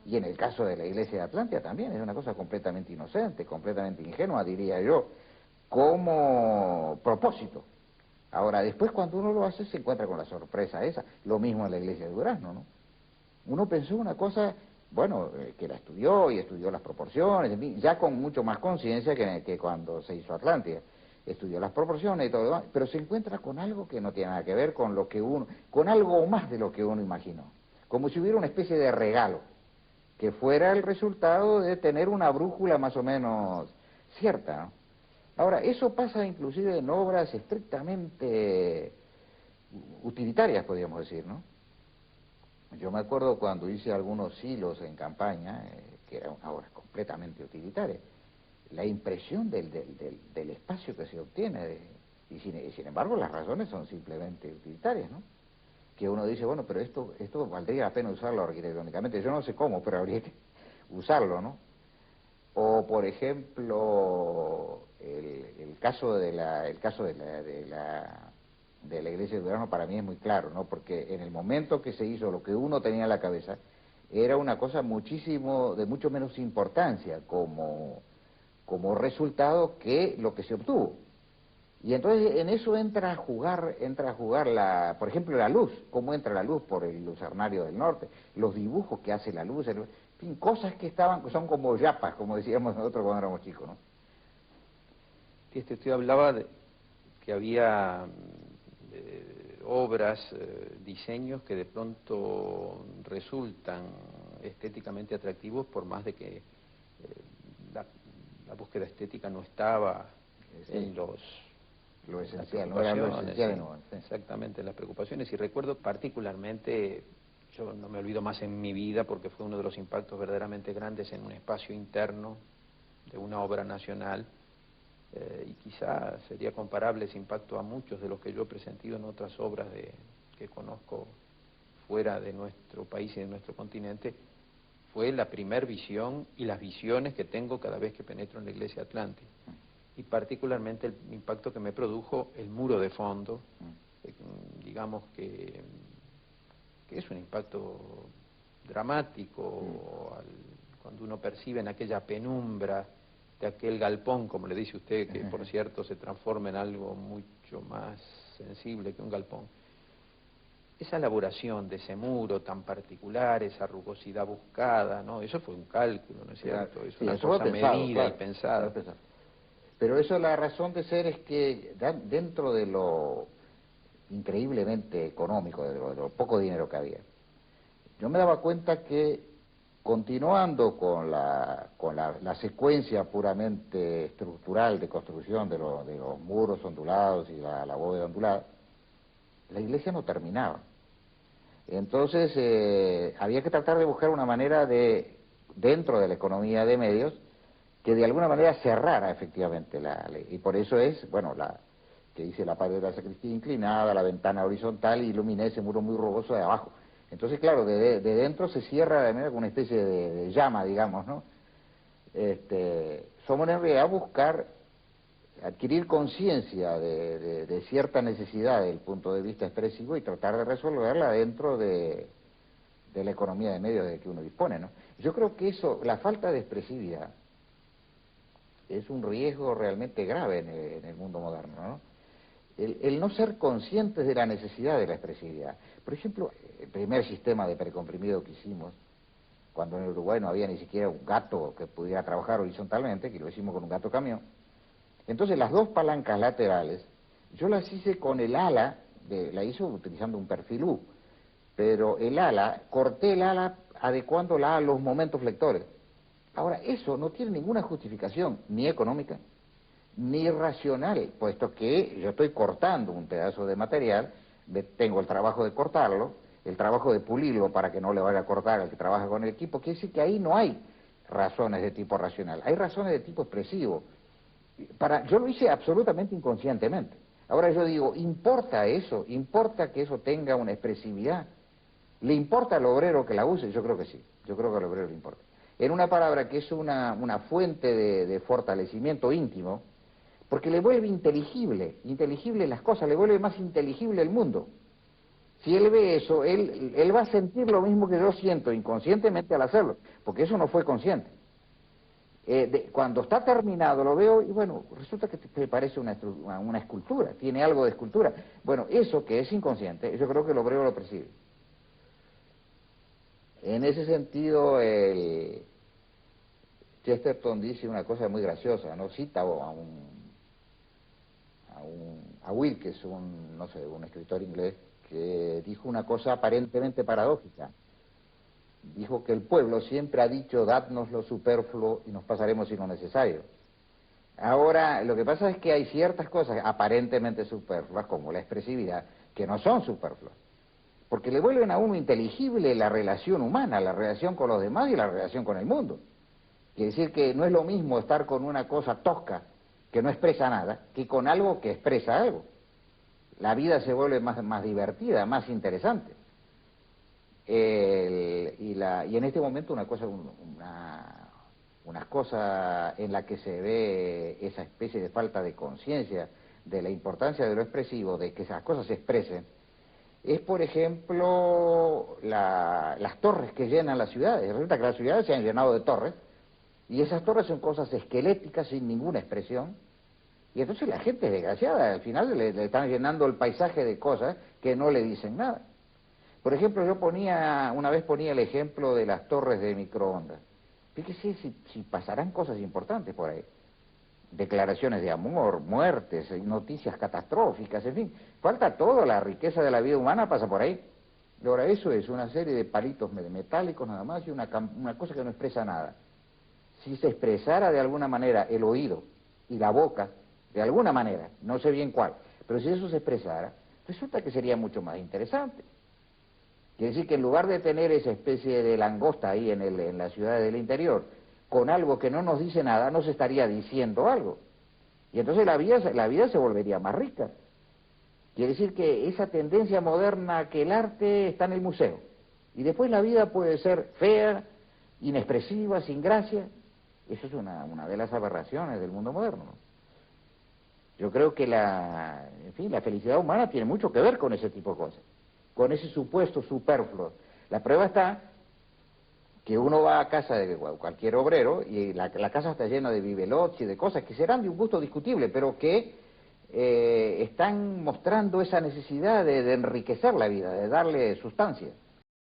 Y en el caso de la iglesia de Atlántida también, es una cosa completamente inocente, completamente ingenua, diría yo, como propósito. Ahora, después cuando uno lo hace se encuentra con la sorpresa esa, lo mismo en la iglesia de Durazno, ¿no? Uno pensó una cosa, bueno, que la estudió y estudió las proporciones, en fin, ya con mucho más conciencia que cuando se hizo Atlántida. Estudió las proporciones y todo lo demás, pero se encuentra con algo que no tiene nada que ver con lo que uno, con algo más de lo que uno imaginó. Como si hubiera una especie de regalo, que fuera el resultado de tener una brújula más o menos cierta, ¿no? Ahora, eso pasa inclusive en obras estrictamente utilitarias, podríamos decir, ¿no? Yo me acuerdo cuando hice algunos hilos en campaña, que era una obra completamente utilitaria, la impresión del espacio que se obtiene, y sin embargo las razones son simplemente utilitarias, ¿no? Que uno dice, bueno, pero esto valdría la pena usarlo arquitectónicamente, yo no sé cómo, pero habría que usarlo, ¿no? O, por ejemplo, el caso de la iglesia de Durazno para mí es muy claro, ¿no? Porque en el momento que se hizo lo que uno tenía en la cabeza, era una cosa de mucho menos importancia como resultado que lo que se obtuvo. Y entonces en eso entra a jugar por ejemplo, la luz, cómo entra la luz por el lucernario del norte, los dibujos que hace la luz, en fin, cosas que son como yapas, como decíamos nosotros cuando éramos chicos, ¿no? Usted hablaba de que había obras, diseños que de pronto resultan estéticamente atractivos por más de que la, la búsqueda estética no estaba Sí, en lo las esencial, no era lo preocupaciones, esencial, sí, no, sí. exactamente, en las preocupaciones. Y recuerdo particularmente, yo no me olvido más en mi vida porque fue uno de los impactos verdaderamente grandes en un espacio interno de una obra nacional, y quizá sería comparable ese impacto a muchos de los que yo he presentido en otras obras que conozco fuera de nuestro país y de nuestro continente. Fue la primer visión y las visiones que tengo cada vez que penetro en la iglesia Atlántida. Y particularmente el impacto que me produjo el muro de fondo, digamos que es un impacto dramático cuando uno percibe en aquella penumbra de aquel galpón, como le dice usted, que por cierto se transforma en algo mucho más sensible que un galpón. Esa elaboración de ese muro tan particular, esa rugosidad buscada, ¿no? Eso fue un cálculo, ¿no es cierto? Claro, Es sí, una eso fue cosa pensado, medida y claro, pensada. fue pensado. Pero eso, la razón de ser es que dentro de lo increíblemente económico, de lo poco dinero que había, yo me daba cuenta que continuando con la secuencia puramente estructural de construcción de los muros ondulados y la bóveda ondulada, la iglesia no terminaba. Entonces había que tratar de buscar una manera dentro de la economía de medios, que de alguna manera cerrara efectivamente la ley. Y por eso es, bueno, que dice la pared de la sacristía inclinada, la ventana horizontal, y ilumina ese muro muy rugoso de abajo. Entonces, claro, de dentro se cierra de manera con una especie de llama, digamos, ¿no? Somos en realidad buscar adquirir conciencia de cierta necesidad desde el punto de vista expresivo y tratar de resolverla dentro de la economía de medios de que uno dispone, ¿no? Yo creo que eso, la falta de expresividad, es un riesgo realmente grave en el mundo moderno, ¿no? El no ser conscientes de la necesidad de la expresividad. Por ejemplo, el primer sistema de precomprimido que hicimos, cuando en Uruguay no había ni siquiera un gato que pudiera trabajar horizontalmente, que lo hicimos con un gato camión, entonces las dos palancas laterales, yo las hice con el ala, la hice utilizando un perfil U, pero corté el ala adecuándola a los momentos flectores. Ahora, eso no tiene ninguna justificación, ni económica, ni racional, puesto que yo estoy cortando un pedazo de material, tengo el trabajo de cortarlo, el trabajo de pulirlo para que no le vaya a cortar al que trabaja con el equipo, quiere decir que ahí no hay razones de tipo racional, hay razones de tipo expresivo. Yo lo hice absolutamente inconscientemente. Ahora yo digo, ¿importa eso? ¿Importa que eso tenga una expresividad? ¿Le importa al obrero que la use? Yo creo que sí, yo creo que al obrero le importa. En una palabra que es una fuente de fortalecimiento íntimo, porque le vuelve inteligible las cosas, le vuelve más inteligible el mundo. Si él ve eso, él va a sentir lo mismo que yo siento inconscientemente al hacerlo, porque eso no fue consciente. Cuando está terminado lo veo y bueno, resulta que te parece una escultura, tiene algo de escultura. Bueno, eso que es inconsciente, yo creo que el obrero lo percibe. En ese sentido, Chesterton dice una cosa muy graciosa, ¿no? Cita a Wilkes, no sé, un escritor inglés, que dijo una cosa aparentemente paradójica. Dijo que el pueblo siempre ha dicho, dadnos lo superfluo y nos pasaremos sin lo necesario. Ahora, lo que pasa es que hay ciertas cosas aparentemente superfluas, como la expresividad, que no son superfluas, porque le vuelven a uno inteligible la relación humana, la relación con los demás y la relación con el mundo. Quiere decir que no es lo mismo estar con una cosa tosca, que no expresa nada, que con algo que expresa algo. La vida se vuelve más divertida, más interesante. Y en este momento una cosa en la que se ve esa especie de falta de conciencia de la importancia de lo expresivo, de que esas cosas se expresen, es por ejemplo las torres que llenan las ciudades. Resulta que las ciudades se han llenado de torres, y esas torres son cosas esqueléticas sin ninguna expresión, y entonces la gente es desgraciada, al final le están llenando el paisaje de cosas que no le dicen nada. Por ejemplo, una vez ponía el ejemplo de las torres de microondas. Fíjese si pasarán cosas importantes por ahí. Declaraciones de amor, muertes, noticias catastróficas, en fin. Falta todo, la riqueza de la vida humana pasa por ahí. Y ahora eso es una serie de palitos metálicos nada más y una cosa que no expresa nada. Si se expresara de alguna manera el oído y la boca, de alguna manera, no sé bien cuál, pero si eso se expresara, resulta que sería mucho más interesante. Quiere decir que en lugar de tener esa especie de langosta ahí en las ciudades del interior, con algo que no nos dice nada, nos estaría diciendo algo. Y entonces la vida se volvería más rica. Quiere decir que esa tendencia moderna que el arte está en el museo. Y después la vida puede ser fea, inexpresiva, sin gracia. Eso es una de las aberraciones del mundo moderno, ¿no? Yo creo que la felicidad humana tiene mucho que ver con ese tipo de cosas, con ese supuesto superfluo. La prueba está que uno va a casa de cualquier obrero y la casa está llena de bibelots y de cosas que serán de un gusto discutible, pero que están mostrando esa necesidad de enriquecer la vida, de darle sustancia.